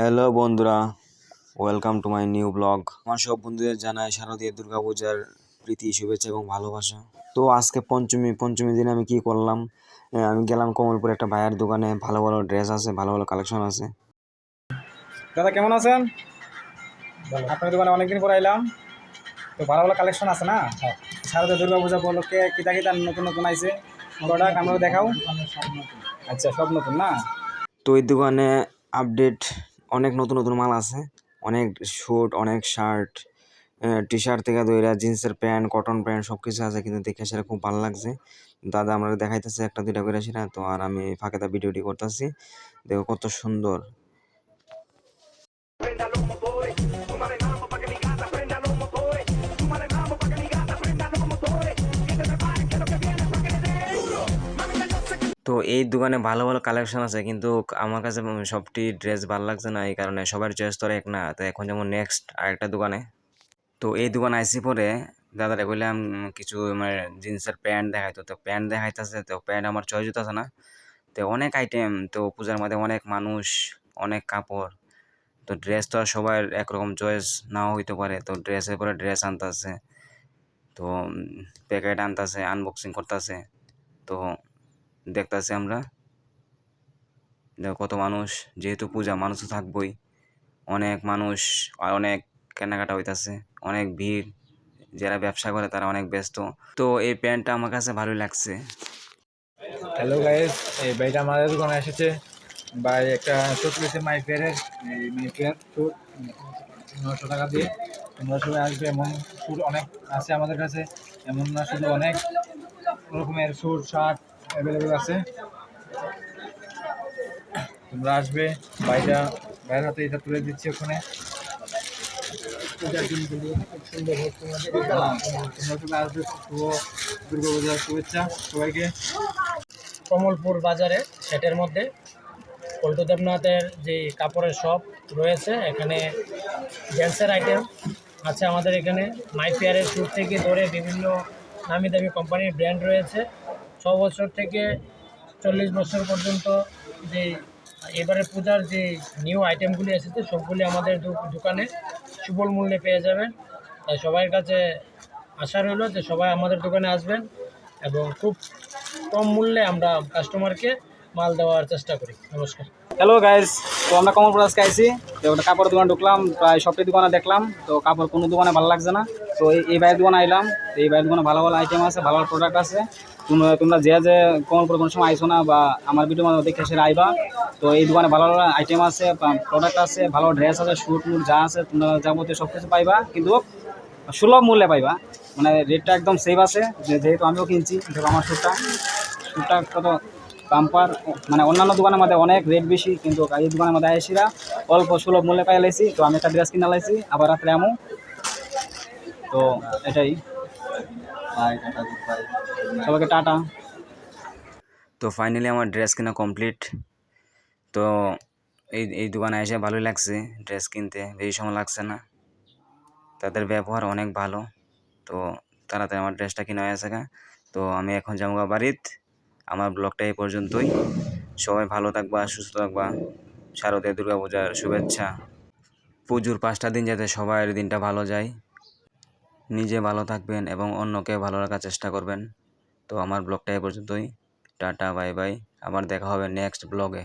Hello বন্ধুরা, welcome to my new blog. আমার সব বন্ধুদের জানাই শারদীয় দুর্গাপূজার প্রীতি, শুভেচ্ছা এবং ভালোবাসা। তো আজকে পঞ্চমী দিনে আমি কি করলাম, আমি গেলাম কমলপুর একটা ভাইয়ের দোকানে। ভালো ভালো ড্রেস আছে, ভালো ভালো কালেকশন আছে। দাদা কেমন আছেন? আপনার দোকানে অনেকদিন পর এলাম। তো ভালো ভালো কালেকশন আছে না? শারদীয় দুর্গাপূজা উপলক্ষে কিতা কিতা নতুন নতুন আইছে প্রোডাক্ট আমরা দেখাও। আচ্ছা, সব নতুন না? তো এই দোকানে আপডেট অনেক নতুন নতুন মাল আছে, অনেক স্যুট, অনেক শার্ট, টি শার্ট থেকে ধরে জিন্সের প্যান্ট, কটন প্যান্ট সব কিছু আছে। কিন্তু দেখে সেটা খুব ভালো লাগছে। দাদা আমরা দেখাইতেছে একটা দুইটা করে সেটা, তো আর আমি ফাঁকে ভিডিওটি করতেছি। দেখো কত সুন্দর। তো এই দোকানে ভালো ভালো কালেকশন আছে, কিন্তু আমার কাছে সবটি ড্রেস ভালো লাগছে না। এই কারণে সবার চয়েস তো আর এক না। তো এখন যেমন নেক্সট আরেকটা দোকানে, তো এই দোকানে আইসি পরে দাদারে কইলাম কিছু মানে জিন্সের প্যান্ট দেখাইতো। তো প্যান্ট দেখাইতেছে, তো প্যান্ট আমার চয়েস হইতেছে না। তো অনেক আইটেম, তো পূজার মধ্যে অনেক মানুষ, অনেক কাপড়। তো ড্রেস তো আর সবার একরকম চয়েস নাও হইতে পারে। তো ড্রেসের পরে ড্রেস আনতেছে, তো প্যাকেট আনতেছে, আনবক্সিং করতেছে। তো দেখতেছি আমরা, দেখো কত মানুষ। যেহেতু পূজা, মানুষ তো থাকবই, অনেক মানুষ আর অনেক কেনাকাটা হইতাছে, অনেক ভিড়। যারা ব্যবসা করে তারা অনেক ব্যস্ত। তো এই প্যান্টটা আমার কাছে ভালোই লাগছে। হ্যালো গাইস, এই ভাইটা আমাদের দোকানে এসেছে। ভাই একটা শুট পেয়েছে মাই ফেয়ারের, এই মাই ফেয়ার শুট 900 টাকা দিয়ে। তোমরা সবাই আসবে, এমন শুট অনেক আছে আমাদের কাছে। এমন না, শুধু অনেক রকমের শুট শার্ট অ্যাভেলেবেল আছে। তোমরা আসবে। ভাইয়ের হাতে এটা তুলে দিচ্ছি ওখানে। পূজার দিনগুলি খুব সুন্দর হোক তোমাদের। তোমরা সবাই আসবে। শুভ দুর্গাপূজার শুভেচ্ছা সবাইকে। কমলপুর বাজারে সেটের মধ্যে পল্টু দেবনাথের যে কাপড়ের শপ রয়েছে, এখানে জেন্টসের আইটেম আছে আমাদের এখানে। মাই ফেয়ারের স্যুট থেকে ধরে বিভিন্ন নামি দামি কোম্পানির ব্র্যান্ড রয়েছে। 6 বছর থেকে 40 বছর পর্যন্ত যে এবারে পূজার যে নিউ আইটেমগুলি এসেছে সবগুলি আমাদের দোকানে সুলভ মূল্যে পেয়ে যাবেন। তাই সবার কাছে আশা রইল যে সবাই আমাদের দোকানে আসবেন এবং খুব কম মূল্যে আমরা কাস্টমারকে মাল দেওয়ার চেষ্টা করি। নমস্কার। হ্যালো গাইস, তো আমরা কমলপুর আজকে আইসি। তো একটা কাপড়ের দোকানে ঢুকলাম, প্রায় সবটি দোকানে দেখলাম। তো কাপড় কোনো দোকানে ভালো লাগছে না। তো এই ভাইয়ের দোকানে আইলাম। তো এই ভাইয়ের দোকানে ভালো ভালো আইটেম আছে, ভালো ভালো প্রোডাক্ট আছে। তোমরা যে কমলপুর কোনো সময় আইসো না বা আমার ভিডিও মাধ্যমে দেখে সেটা আইবা। তো এই দোকানে ভালো ভালো আইটেম আছে, প্রোডাক্ট আছে, ভালো ড্রেস আছে, শুট মুট যা আছে তোমরা যাবতীয় সব কিছু পাইবা, কিন্তু সুলভ মূল্যে পাইবা। মানে রেটটা একদম সেভ আছে, যেহেতু আমিও কিনছি। দেখো আমার শ্যুটটা কত বাম্পার। মানে অন্যান্য দোকানের মধ্যে অনেক রেট বেশি, কিন্তু এই দোকানের মধ্যে আইসিরা অল্প সুলভ মূল্যে পাই লাইছি। তো আমি একটা ড্রেস কিনা লাইছি, আবার রাত্রে আমু। তো এটাই। সবাইকে টাটা। তো ফাইনালি আমার ড্রেস কেনা কমপ্লিট। তো এই দোকানে এসে ভালোই লাগছে, ড্রেস কিনতে বেশি সময় লাগছে না। তাদের ব্যবহার অনেক ভালো। তো তাড়াতাড়ি আমার ড্রেসটা কিনা হয়ে গেছে। তো আমি এখন যাবো বাড়িত। আমার ব্লগটা এই পর্যন্তই। সবাই ভালো থাকবা, সুস্থ থাকবা। শারদীয় দুর্গাপূজার শুভেচ্ছা। পুজোর 5টা দিন যাতে সবার দিনটা ভালো যায়। নিজে ভালো থাকবেন এবং অন্যকে ভালো রাখার চেষ্টা করবেন। তো আমার ব্লগটা এই পর্যন্তই। Tata, bye bye. আবার দেখা হবে নেক্সট ব্লগে।